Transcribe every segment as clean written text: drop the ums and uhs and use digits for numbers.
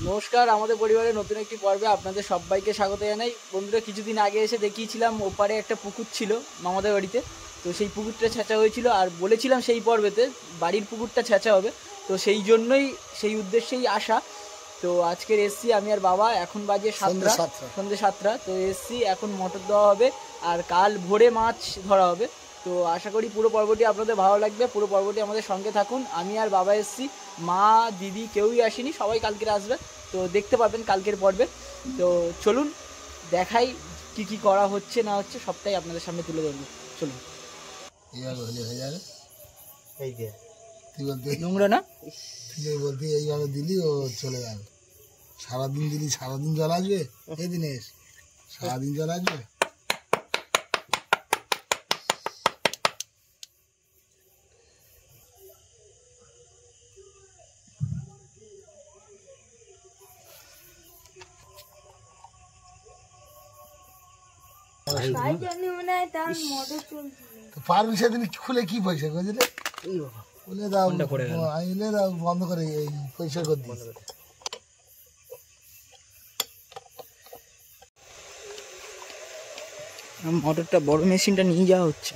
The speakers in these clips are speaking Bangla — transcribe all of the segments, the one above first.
নমস্কার, আমাদের পরিবারের নতুন একটি পর্বে আপনাদের সবাইকে স্বাগত জানাই। বন্ধুরা, কিছুদিন আগে এসে দেখিয়েছিলাম ওপারে একটা পুকুর ছিল মামাদের বাড়িতে। তো সেই পুকুরটা ছেঁচা হয়েছিল আর বলেছিলাম সেই পর্বেতে বাড়ির পুকুরটা ছেঁচা হবে। তো সেই জন্যই, সেই উদ্দেশ্যেই আসা। তো আজকের এসছি আমি আর বাবা, এখন বাজে সন্ধ্যে 7টা। তো এসছি, এখন মটর দেওয়া হবে আর কাল ভোরে মাছ ধরা হবে। তো আশা করি পুরো পর্বটি আপনাদের ভালো লাগবে, পুরো পর্বটি আমাদের সঙ্গে থাকুন। আমি আর বাবা এসছি, মা দিদি কেউই আসেনি, সবাই কালকের আসবে। তো দেখতে পাবেন কালকের পর্বে। তো চলুন দেখাই কি কি করা হচ্ছে না হচ্ছে, সবটাই আপনাদের সামনে তুলে ধরবো। চলুন। নোংরা না বলতে এইভাবে দিলি ও চলে যাবে। সারাদিন দিলি, সারাদিন জল আসবে। এই দিনেশ, সারাদিন জল আসবে। পারবি সেদিন খুলে কি পয়সা বুঝলে? খুলে দাও, আইলে দাও, বন্ধ করে এই পয়সা করে দিই। মোটরটা বড় মেশিনটা নিয়ে যাওয়া হচ্ছে।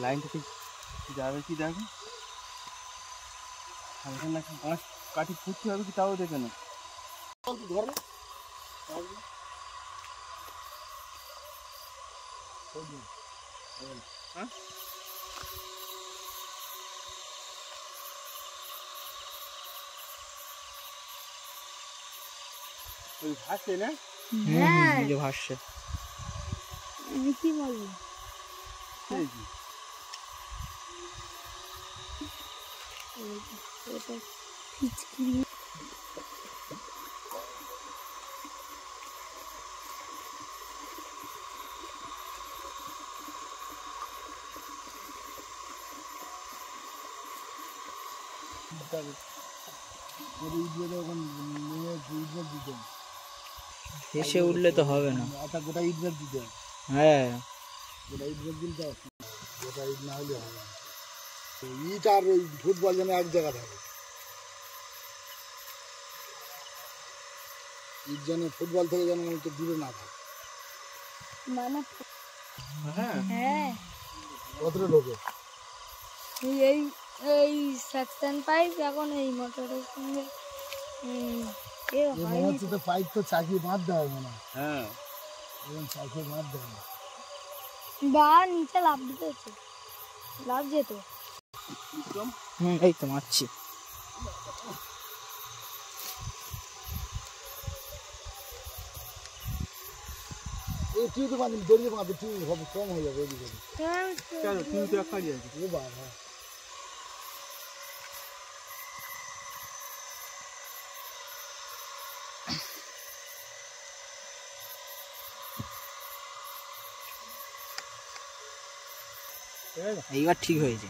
লাইনটা ঠিক যাবে কি দেখো, হালকা না বাঁশ কাঠি ফুটতে হবে কি তাও দেখে না। ওই ভাসছে না, ভাসছে। কি বলবো, এসে উঠলে তো হবে না। গোটা ইট বের দিতে, হ্যাঁ গোটা ইট বের দিতে, গোটা ইট না হলে হবে না। ইট আর ওই ফুটবল যেন এক জায়গা থাকে। ইট যেন ফুটবল থেকে যেন একটু দূরে না থাকে। হ্যাঁ কতটা লোকে এই এই সেকশন পাইপ এখন এই মোটরের সঙ্গে মনে হচ্ছে তো পাইপ তো চাকি বাঁধতে হবে মনে হয়। হ্যাঁ চাকি বাঁধতে হবে বা নিচে লাভ দিতেছে, লাভ যেত। এই তো মারছি। এই টিউ তো বাঁধি, দড়িয়ে বাঁধে, টিউ হবে কম হয়ে যাবে। এইবার ঠিক হয়েছে।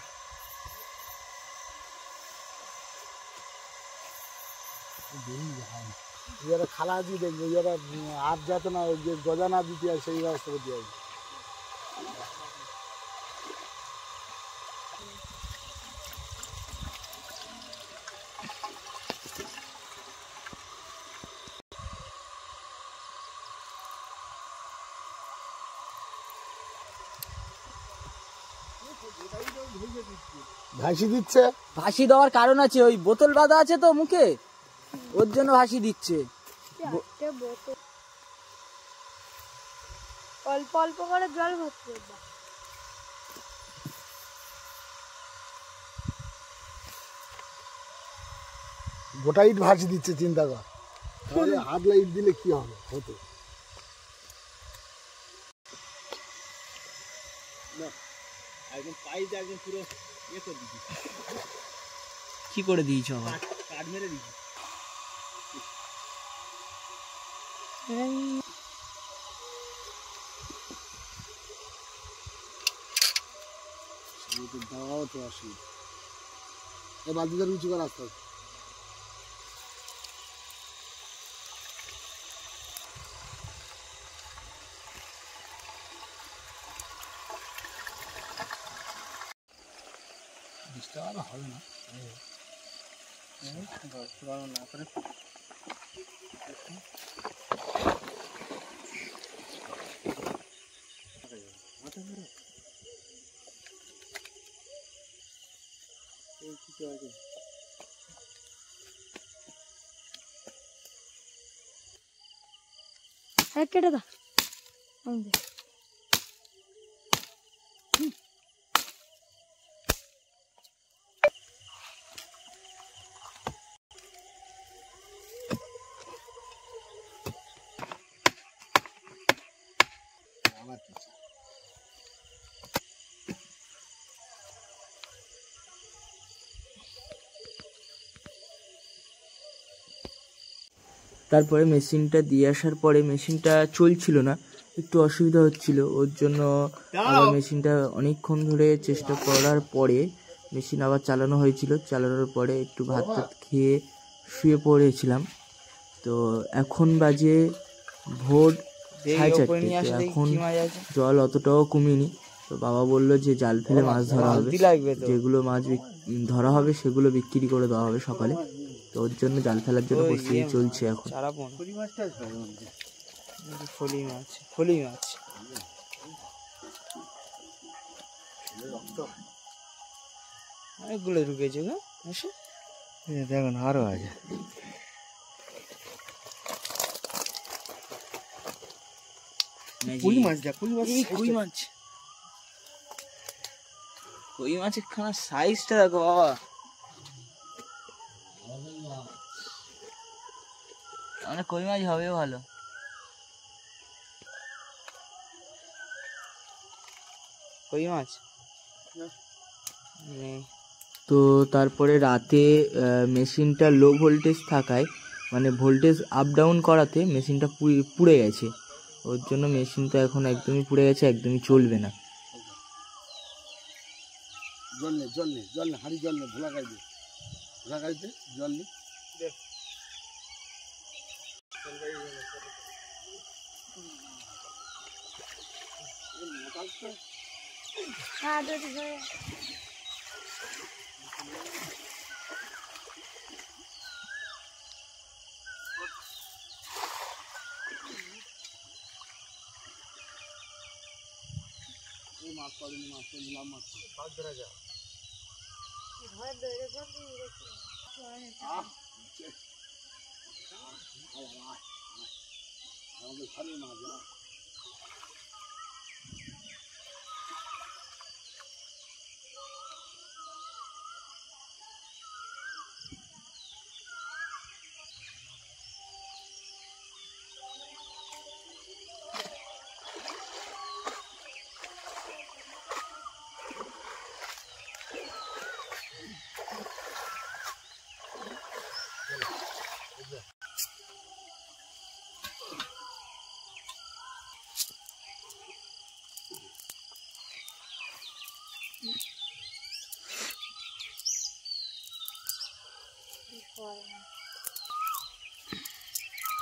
ইয়ারা খালা দিয়ে দেখবে, ইয়ারা হাত যাতে না যে গজা না দিতে হয় সেই ব্যবস্থা করতে হবে। ভাসি দিচ্ছে, ভাসি দেওয়ার কারণ আছে, ওই বোতল বাঁধা আছে তো মুখে, ওর জন্য ভাসি দিচ্ছে। অল্প অল্প করে জল ভর্তি করবা। গোটা ইট ভাসি দিচ্ছে, চিন্তা কর। তাহলে হাতলা ইট দিলে কি হবে, হতো একদম পাইপ একদম পুরো ইয়ে করে দিচ্ছি। কি করে দিয়েছ আবার? কাঠ মেরে দিচ্ছি। দাও তো আসি এই বালতিটা উঁচু করে আসতে হবে। হবে না না করে কেটে দা আমাদের আমার কিছু তারপরে মেশিনটা দিয়ে আসার পরে মেশিনটা চলছিল না, একটু অসুবিধা হচ্ছিল। ওর জন্য আবার মেশিনটা অনেকক্ষণ ধরে চেষ্টা করার পরে মেশিন আবার চালানো হয়েছিল। চালানোর পরে একটু ভাত টাত খেয়ে শুয়ে পড়েছিলাম। তো এখন বাজে ভোর 4:30। তো এখন জল অতটাও কমেনি। তো বাবা বললো যে জাল ফেলে মাছ ধরা হবে, যেগুলো মাছ ধরা হবে সেগুলো বিক্রি করে দেওয়া হবে সকালে। তো ওর জন্য জাল ফেলার জন্য প্রস্তুতি চলছে এখন। ফলি মাছ অনেকগুলো ঢুকেছে গো। দেখুন আরো আছে। কই মাছ দেখ, কই মাছের খানা সাইজটা দেখো বাবা। মানে কই মাছ হবে ভালো। কই মাছ তো তারপরে রাতে মেশিনটা লো ভোল্টেজ থাকায়, মানে ভোল্টেজ আপ ডাউন করাতে মেশিনটা পুড়ে গেছে। ওর জন্য মেশিনটা এখন একদমই পুড়ে গেছে, একদমই চলবে না। জল নেই হাঁড়ি জল নেই, ভোলা গাড়িতে জল নেই।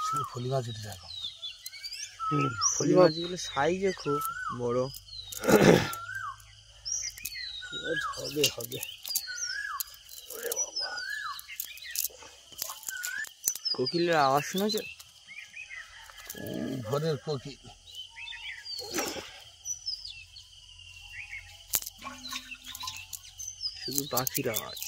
শুধু ফলি মাছ উঠে দেখো। ফলি মাছগুলো সাইজে খুব বড়। হবে কোকিলের আওয়াজ শুনেছ? ভোরের কোকিল। শুধু পাখির আওয়াজ।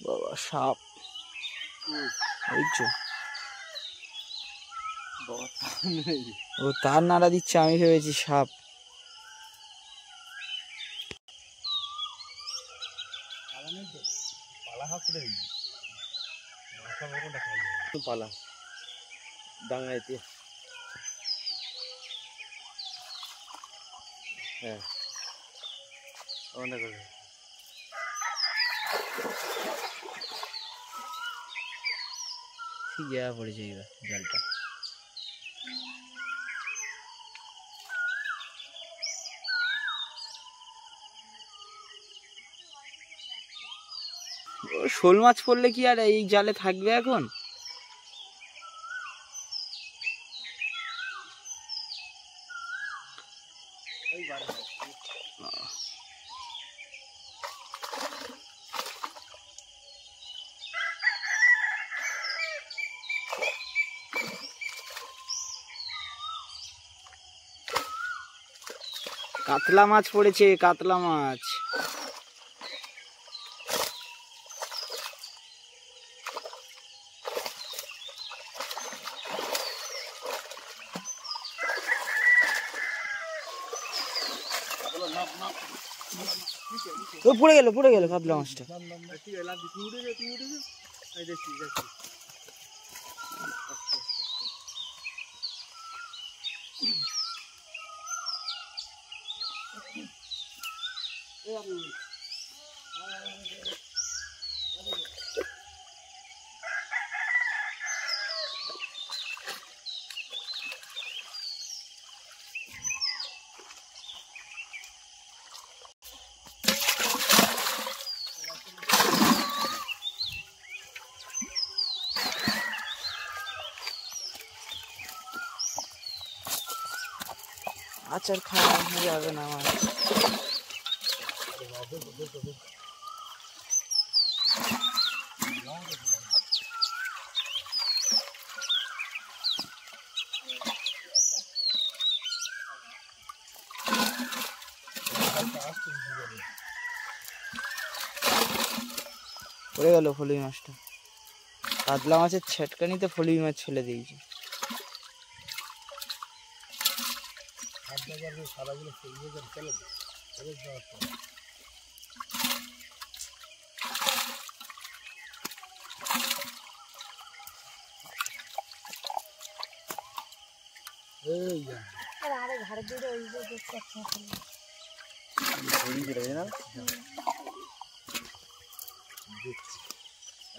বাবা সাপ, ও তার নাড়া দিচ্ছে, আমি ভেবেছি সাপ। নেই তো পালা ডাঙাইতে হ্যাঁ অনেক ঠিক জায়গা পড়েছে এইবার জলটা। শোল মাছ পড়লে কি আর এই জালে থাকবে এখন? কাতলা মাছ পড়েছে, কাতলা মাছ। ও পড়ে গেল কাতলা মাছটা। আচার খাওয়া যাবে না আমার। পড়ে গেল ফলুই মাছটা। কাতলা মাছের ছেটকানিতে ফলুই মাছ ছেলে দিয়েছে।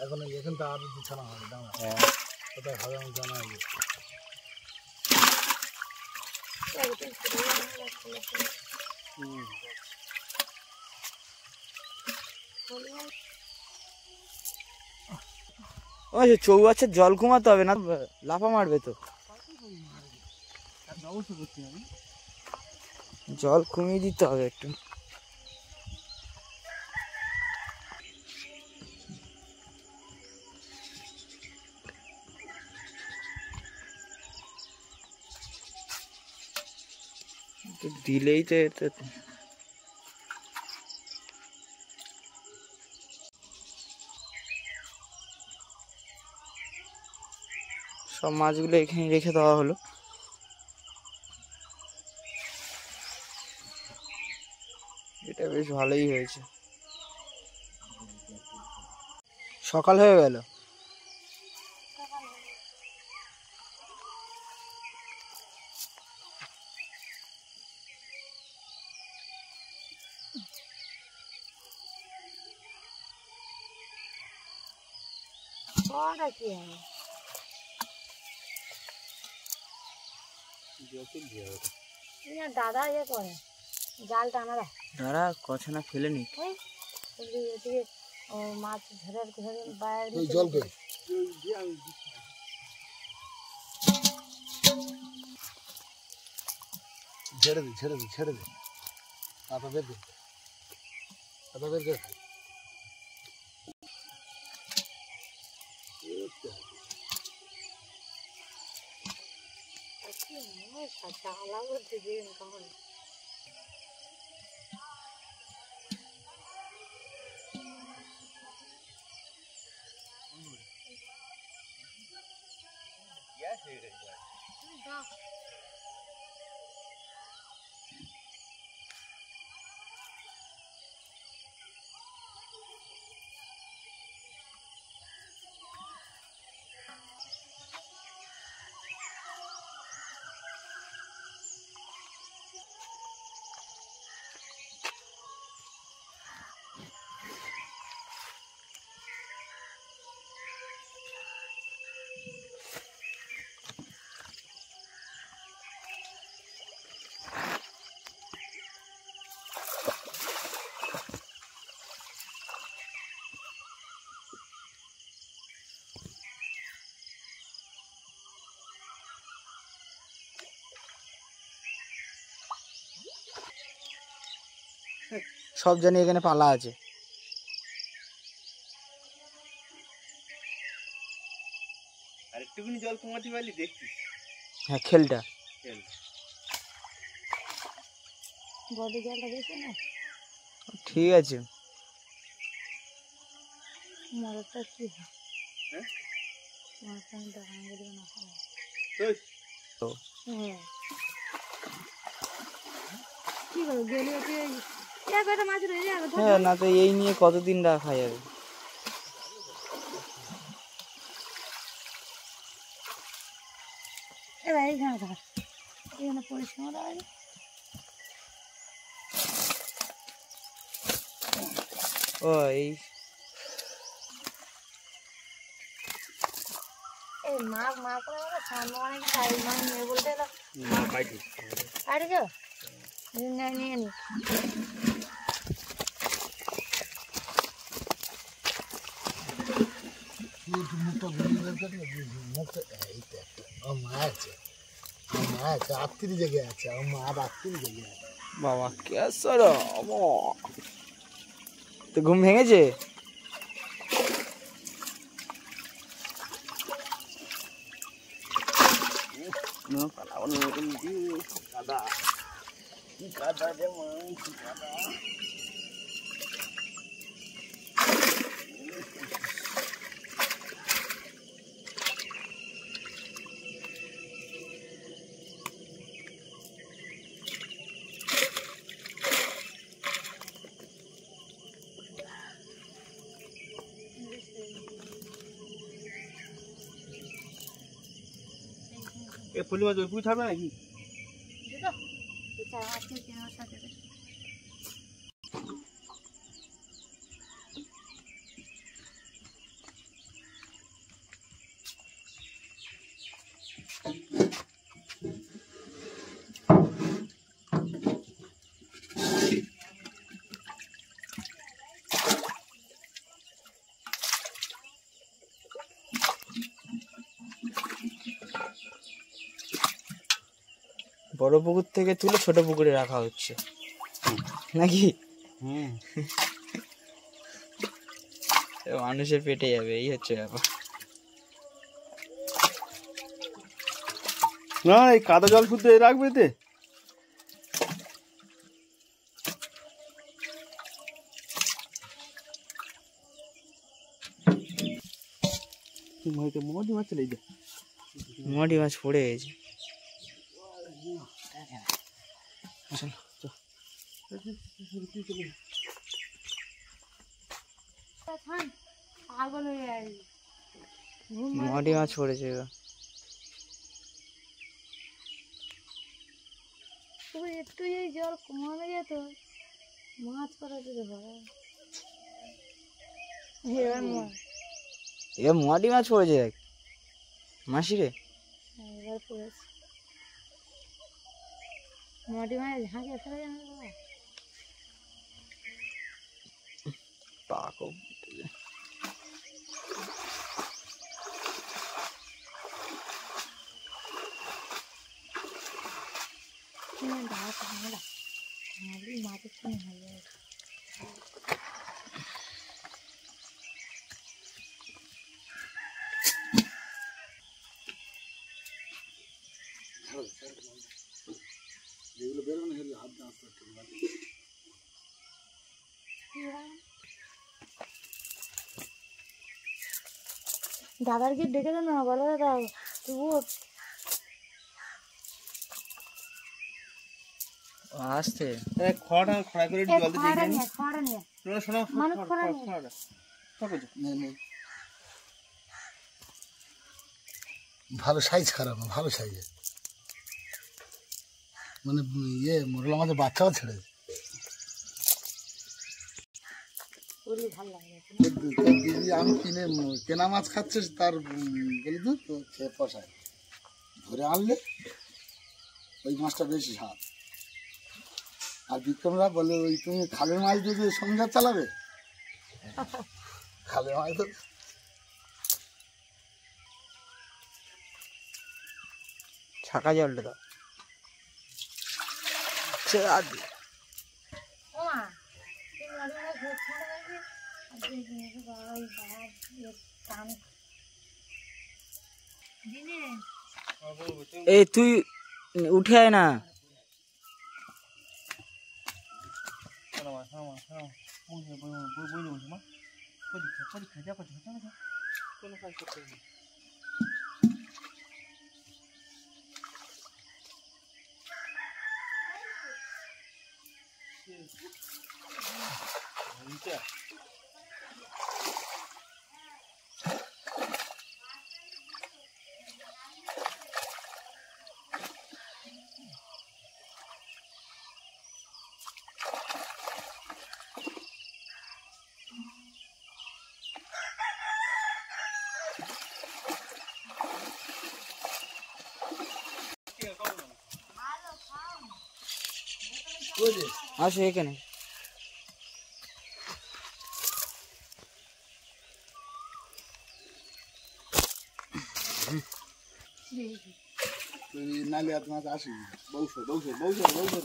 এখন এখানটা আরো বিছানা হবে দাম। হ্যাঁ কোথায় হবে আমি জানা হবে। চৌগাছের জল কমাতে হবে না, লাফা মারবে তো। জল কমিয়ে দিতে হবে একটু। দিলেই তো এতে সব মাছগুলো এখানে রেখে দেওয়া হলো। এটা বেশ ভালোই হয়েছে। সকাল হয়ে গেল। দাদা ইয়ে করে জাল টানা দেয়। দাঁড়া কথা না ফেলে নি। মাছ ধরে বাইরে জলকে ছেড়ে দে কাঁটা বের করে সব জানি এখানে পালা আছে। আর একটুখানি জল কমাতে পারলি দেখতিস। হ্যাঁ, খেলটা খেল। বডি জলটা বেশি না, ঠিক আছে। মরটা কি হয়? হ্যাঁ মরটা আমি দেখানো গেলে না হয়। তো হ্যাঁ, কি করবো গেলে ওকে এক একটা মাছ রয়ে যাবে। হ্যাঁ, না তো এই নিয়ে কতদিন রাখা যাবে? এবার এইখানে ধর, এখানে পরিষ্কার আছে। ও এই এই মাছ মাছ করে বলে সামনে অনেক সাইজ মাছ নিয়ে বলতে এলো না পাইছি। আরে যাও নিয়ে নি। একটু মুখটা ঘুরিয়ে বলতে মুখটা এইটা আমার মা আছে, আমার মা আছে, রাত্রি জেগে আছে, আমার মা রাত্রি জেগে আছে। বাবা কেসর তো ঘুম ভেঙেছে? কাদা কি কাদা রে মা, কি কাদা। এ ফুলি মাছ ওই পুঁই থাকবে নাকি? বড় পুকুর থেকে তুলে ছোট পুকুরে রাখা হচ্ছে নাকি? হুম। মানুষের পেটে যাবে, এই হচ্ছে ব্যাপার। না এই কাদা জল শুদ্ধ রাখবে তে। মোটি মাছ চলে যা, মোটি মাছ পড়ে গেছে। পাগল হয়ে যাবে। মোটি মাছ পড়েছে। তবে একটু এই জল কমানো যেত, মাছ করা যেতে পারে। এবার মোটি মাছ পড়েছে দেখ মাসি রে। এবার পড়েছে মোটি মাছ ঝাঁকে ফেলে যাবে। পাকো মাছের সঙ্গে হয়ে যাবে। যেগুলো বেরোনো সেগুলো হাত দিয়ে আস্তে আস্তে দাদার কি ডেকে দেন না, বলো দাদা তবুও আসতে খড়া খড়া করে জল দিয়ে খড়া নিয়ে খড়া নিয়ে শোনো মানে খড়া নিয়ে ভালো সাইজ খারাপ না, ভালো সাইজের মানে ইয়ে মোরলা মাছের বাচ্চাও ছেড়েছে। ভালো লাগে। দিদি আমি কেনা মাছ খাচ্ছে তার গেলি দুধ তো খেয়ে পশায় ধরে আনলে ওই মাছটা বেশি স্বাদ। আর বিক্রমরা বলে ওই তুমি খালের মাছ দিয়ে সংসার চালাবে, খালের মাছ তো ছাকা জলটা দাও। ওমা এই তুই উঠে আয় না। আসো এখানে। নালে এত মাছ আসি বৌসর বৌসর বৌসর বৌসর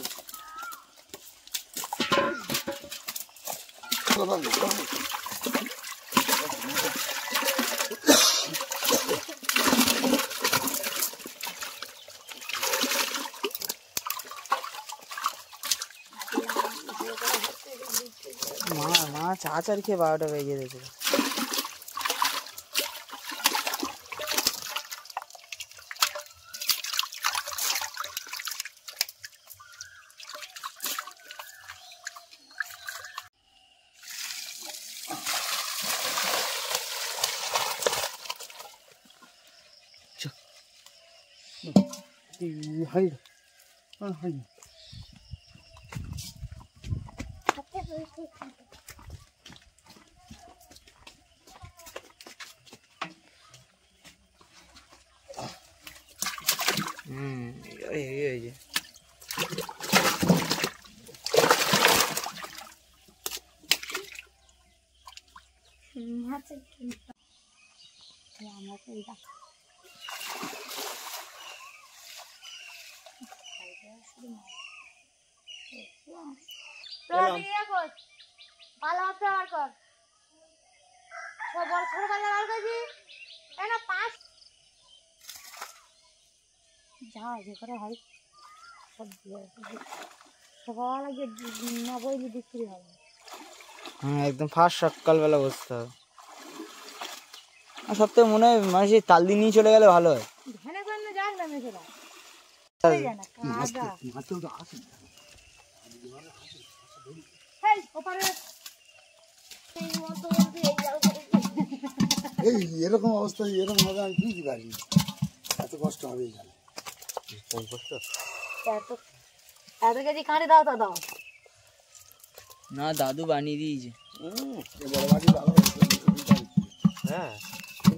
মাছ আচার খেয়ে 12টা বেজে দিয়েছিল। এই যে যা যে করে হয় সব সকালবেলা গিয়ে না বইলে বিক্রি হবে। হ্যাঁ একদম ফার্স্ট সকালবেলা বসতে হবে। আর সব থেকে মনে হয় মানুষ এই তাল দিয়ে নিয়ে চলে গেলে ভালো হয়। ধ্যানে করে যাক না মেয়েরা এই এরকম অবস্থায় এরকম হবে আমি কি পারি এত কষ্ট হবে এখানে এত কেজি কাঁড়ি দাও তা দাও না দাদু বানিয়ে দিয়েছে। বড় বাড়ি ভালো হ্যাঁ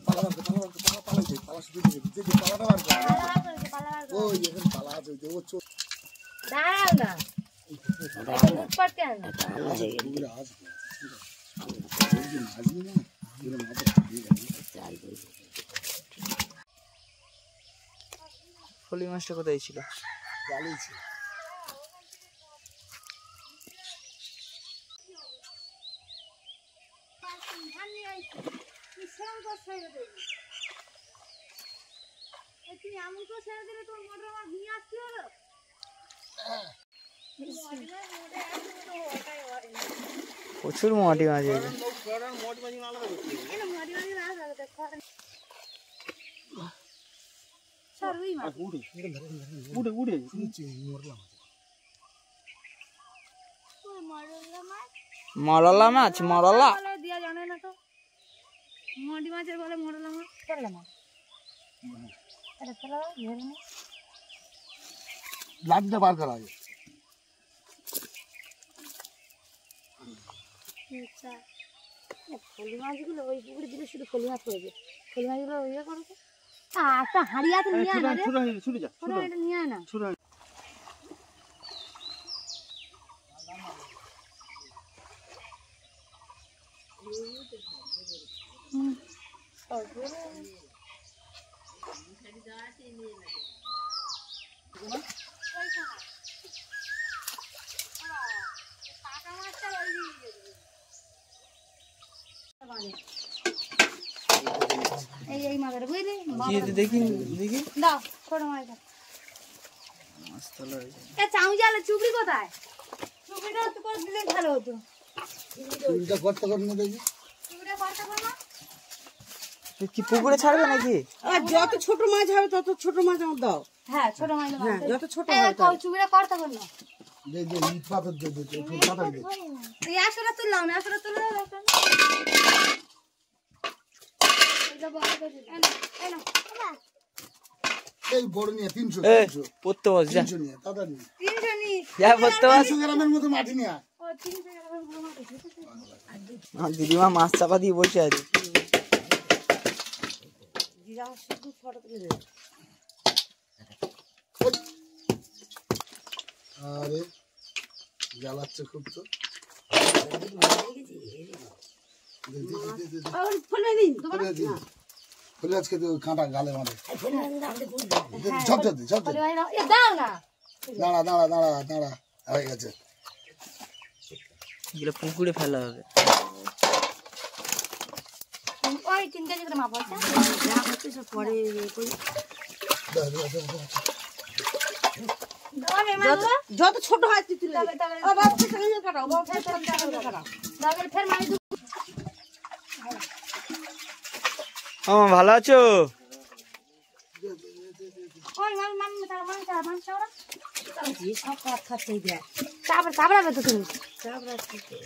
পালা পালাইছে পালা শুধু দিকে পালাটা বার করে ওই এখন পালা আছে ও চোখ দাঁড়াও না উৎপাত কেন ফলি মাছটা কোথায় ছিল? জ্বালিয়েছে প্রচুর মাটি মাছ আছে। মরলা মাছ মরলা দিয়া জানে না তো মাটি মাছের বলে মরলা মাছ চলে না এটা চলো ধরে না লাঠটা বার করা হয় আচ্ছা ফলি মাছগুলো ওই পুকুরে দিলে শুধু ফলি মাছ পড়বে ফলি মাছগুলো ইয়ে করবে একটা হাড়িয়াতে নিয়ে আয় না রে ছোট এটা নিয়ে আয় না কি দেখি দেখি দাও ছোট মাছ দাও। মাছ তোলা হয়েছে। এ চাউ জালে চুবড়ি কোথায়? চুবড়িটা তো করে দিলে ভালো হতো। চুলটা করতে করতে দেখি চুবড়িটা করতে করো না। কি পুকুরে ছাড়বে নাকি? আর যত ছোট মাছ হবে তত ছোট মাছ আমার দাও। হ্যাঁ ছোট মাছ দাও। হ্যাঁ যত ছোট এ হবে কও চুবড়িটা করতে করো না। দে ইট পাথর দে একটু পাথর দে এই আসলে তুললাম না আসলে তুলে দাও এখন। এটা বড় করে দিই। এনো এই বড় নিয়ে 300 এ 300 পড়তে বস যা 300 নিয়ে তাড়াতাড়ি নিয়ে 300 নি। যা পড়তে বস। 300 গ্রামের মতো মাটি নিয়ে আয়। ও 300 টাকা করে মাছ দিতে। আমার দিদিমা মাছ চাপা দিয়ে বসে আছে। জিরা শুধু ফটো তুলে দে। আরে জ্বালাচ্ছে খুব তো আর ফলে দিন। ফুলে আজকে তো কাঁটা গালে মারে ঝপঝপ দে ঝপঝপ বলে ভাই দাও। এ দাও না। দাঁড়া দাঁড়া দাঁড়া দাঁড়া হয়ে গেছে এগুলো পুকুরে ফেলা হবে। ওই 3 কেজি করে মাপ আছে। যা হচ্ছে সব পরে করি। দাও মে মারবা। যত ছোট হয় তুই তুলে দে। তবে ও বাবা থেকে কাটাও বাবা থেকে কাটাও। দাও ফের মারি দু। ও ভালো আছো? ওই মান তার মান চাওরা। এই সব কাট খাচ্ছে দে। চাবড়াবে তো তুমি। চাবড়া খাচ্ছে।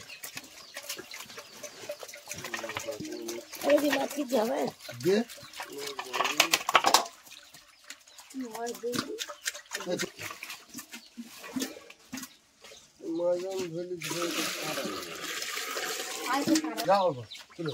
এই যে মাছ কি যাবে? দে যাও চলো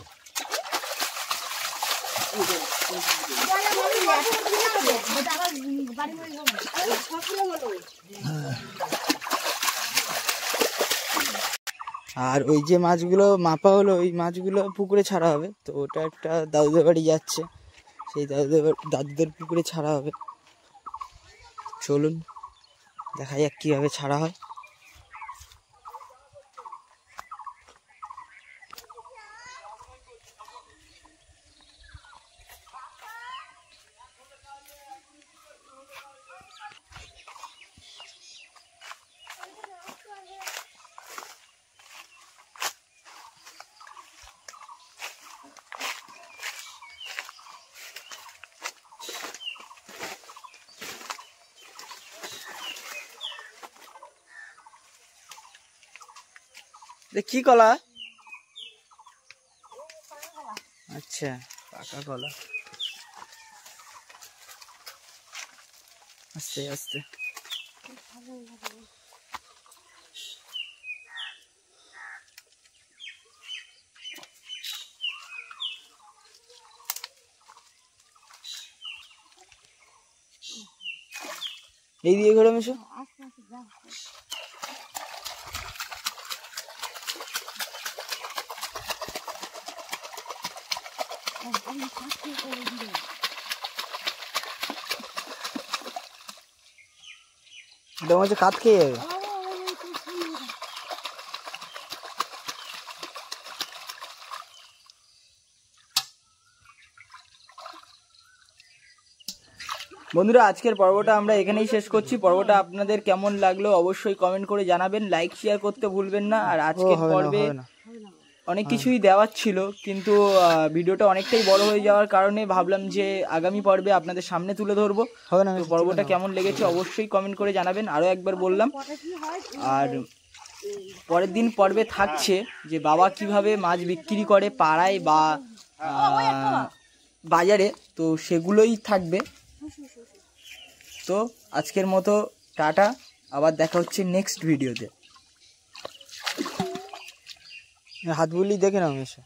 আর ওই যে মাছগুলো মাপা হলো ওই মাছগুলো পুকুরে ছাড়া হবে। তো ওটা একটা দাদুদের বাড়ি যাচ্ছে, সেই দাদুদের পুকুরে ছাড়া হবে। চলুন দেখা যাক কীভাবে ছাড়া হয়। কি কলা? আচ্ছা পাকা কলা। আস্তে আস্তে এই দিয়ে ঘোরা মেশো। তোমার হচ্ছে কাঠ খেয়ে যাবে। বন্ধুরা আজকের পর্বটা আমরা এখানেই শেষ করছি। পর্বটা আপনাদের কেমন লাগলো অবশ্যই কমেন্ট করে জানাবেন, লাইক শেয়ার করতে ভুলবেন না। আর আজকের পর্বে অনেক কিছুই দেওয়ার ছিল, কিন্তু ভিডিওটা অনেকটাই বড় হয়ে যাওয়ার কারণে ভাবলাম যে আগামী পর্বে আপনাদের সামনে তুলে ধরবো। তো পর্বটা কেমন লেগেছে অবশ্যই কমেন্ট করে জানাবেন, আরও একবার বললাম। আর পরের দিন পর্বে থাকছে যে বাবা কিভাবে মাছ বিক্রি করে পাড়ায় বা বাজারে, তো সেগুলোই থাকবে। তো আজকের মতো টাটা, আবার দেখা হচ্ছে নেক্সট ভিডিওতে। হাত বুলিয়ে দেখে নাও এসে।